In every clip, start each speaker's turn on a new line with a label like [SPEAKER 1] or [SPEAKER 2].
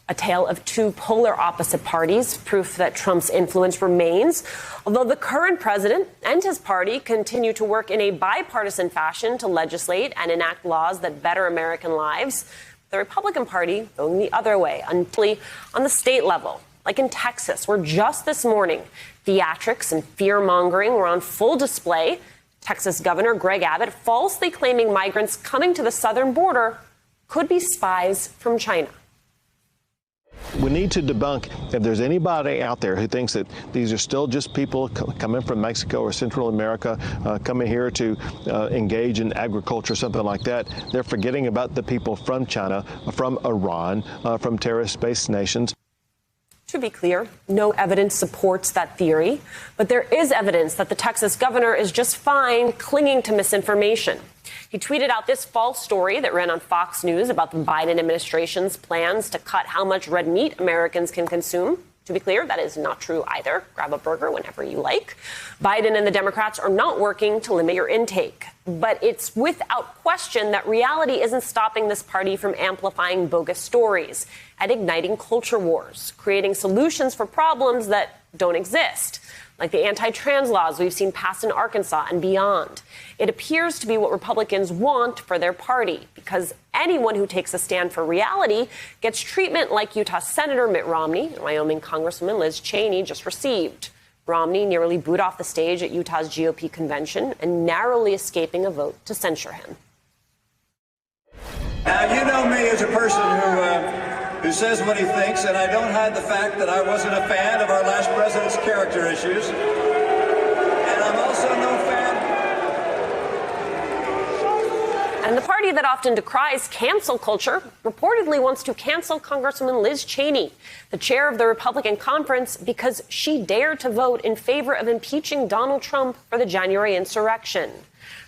[SPEAKER 1] A tale of two polar opposite parties, proof that Trump's influence remains. Although the current president and his party continue to work in a bipartisan fashion to legislate and enact laws that better American lives, the Republican Party going the other way, on the state level, like in Texas, where just this morning, theatrics and fear-mongering were on full display. Texas Governor Greg Abbott falsely claiming migrants coming to the southern border could be spies from China.
[SPEAKER 2] We need to debunk, if there's anybody out there who thinks that these are still just people coming from Mexico or Central America, coming here to engage in agriculture, something like that, they're forgetting about the people from China, from Iran, from terrorist-based nations.
[SPEAKER 1] To be clear, no evidence supports that theory, but there is evidence that the Texas governor is just fine clinging to misinformation. He tweeted out this false story that ran on Fox News about the Biden administration's plans to cut how much red meat Americans can consume. To be clear, that is not true either. Grab a burger whenever you like. Biden and the Democrats are not working to limit your intake. But it's without question that reality isn't stopping this party from amplifying bogus stories and igniting culture wars, creating solutions for problems that don't exist, like the anti-trans laws we've seen passed in Arkansas and beyond. It appears to be what Republicans want for their party, because anyone who takes a stand for reality gets treatment like Utah Senator Mitt Romney and Wyoming Congresswoman Liz Cheney just received. Romney nearly booed off the stage at Utah's GOP convention and narrowly escaping a vote to censure him.
[SPEAKER 3] Now, you know me as a person who says what he thinks, and I don't hide the fact that I wasn't a fan of our last president's character issues. And I'm also no fan.
[SPEAKER 1] And the party that often decries cancel culture reportedly wants to cancel Congresswoman Liz Cheney, the chair of the Republican conference, because she dared to vote in favor of impeaching Donald Trump for the January insurrection.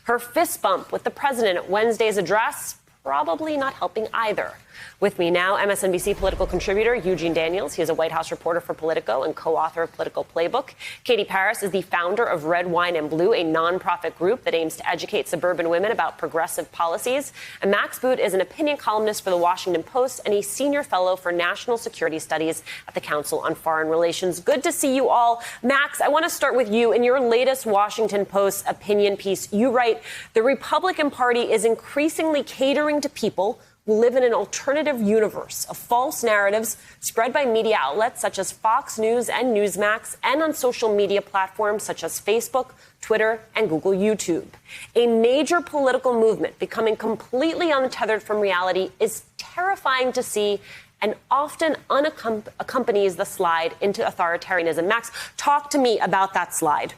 [SPEAKER 1] Her fist bump with the president at Wednesday's address probably not helping either. With me now, MSNBC Political Contributor Eugene Daniels. He is a White House reporter for Politico and co-author of Political Playbook. Katie Paris is the founder of Red, Wine, and Blue, a nonprofit group that aims to educate suburban women about progressive policies. And Max Boot is an opinion columnist for The Washington Post and a senior fellow for national security studies at the Council on Foreign Relations. Good to see you all. Max, I want to start with you. In your latest Washington Post opinion piece, you write, the Republican Party is increasingly catering to people who live in an alternative universe of false narratives spread by media outlets such as Fox News and Newsmax and on social media platforms such as Facebook, Twitter, and Google YouTube. A major political movement becoming completely untethered from reality is terrifying to see and often accompanies the slide into authoritarianism. Max, talk to me about that slide.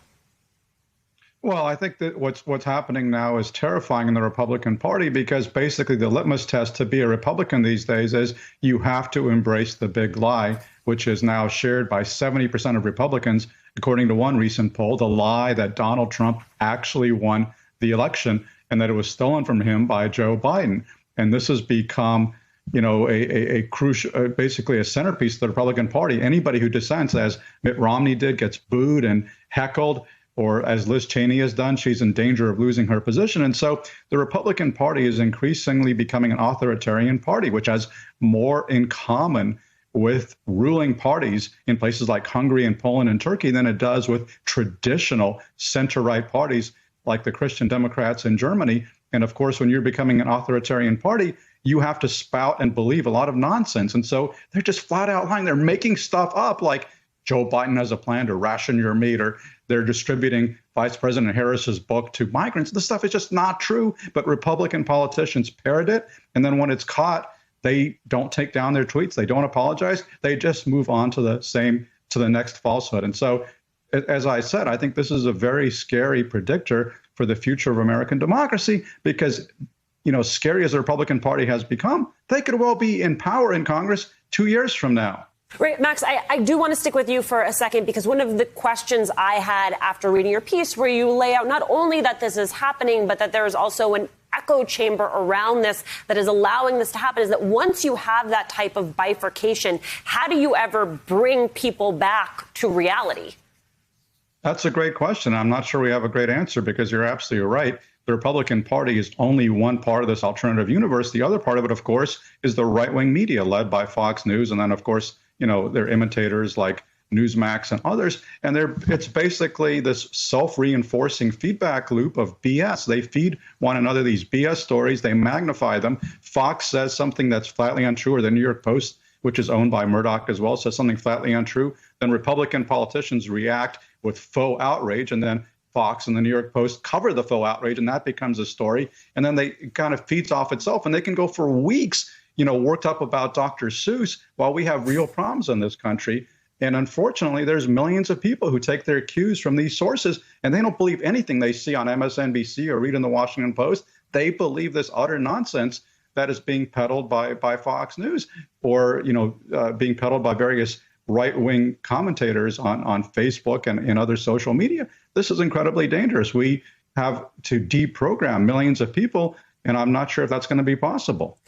[SPEAKER 4] Well, I think that what's happening now is terrifying in the Republican Party, because basically the litmus test to be a Republican these days is you have to embrace the big lie, which is now shared by 70% of Republicans, according to one recent poll, the lie that Donald Trump actually won the election and that it was stolen from him by Joe Biden. And this has become, a crucial, basically a centerpiece of the Republican Party. Anybody who dissents, as Mitt Romney did, gets booed and heckled, or as Liz Cheney has done, she's in danger of losing her position. And so the Republican Party is increasingly becoming an authoritarian party, which has more in common with ruling parties in places like Hungary and Poland and Turkey than it does with traditional center-right parties like the Christian Democrats in Germany. And of course, when you're becoming an authoritarian party, you have to spout and believe a lot of nonsense. And so they're just flat out lying. They're making stuff up like Joe Biden has a plan to ration your meat, or they're distributing Vice President Harris's book to migrants. This stuff is just not true, but Republican politicians parrot it. And then when it's caught, they don't take down their tweets. They don't apologize. They just move on to the next falsehood. And so, as I said, I think this is a very scary predictor for the future of American democracy, because, scary as the Republican Party has become, they could well be in power in Congress 2 years from now.
[SPEAKER 1] Right, Max, I do want to stick with you for a second, because one of the questions I had after reading your piece, where you lay out not only that this is happening, but that there is also an echo chamber around this that is allowing this to happen, is that once you have that type of bifurcation, how do you ever bring people back to reality?
[SPEAKER 4] That's a great question. I'm not sure we have a great answer, because you're absolutely right. the Republican Party is only one part of this alternative universe. The other part of it, of course, is the right-wing media led by Fox News. And then, of course, their imitators like Newsmax and others. And it's basically this self-reinforcing feedback loop of BS. They feed one another these BS stories. They magnify them. Fox says something that's flatly untrue, or the New York Post, which is owned by Murdoch as well, says something flatly untrue. Then Republican politicians react with faux outrage, and then Fox and the New York Post cover the faux outrage, and that becomes a story. And then it kind of feeds off itself, and they can go for weeks, worked up about Dr. Seuss while we have real problems in this country. And unfortunately, there's millions of people who take their cues from these sources, and they don't believe anything they see on MSNBC or read in the Washington Post. They believe this utter nonsense that is being peddled by Fox News, or being peddled by various right-wing commentators on Facebook and other social media. This is incredibly dangerous. We have to deprogram millions of people, and I'm not sure if that's going to be possible.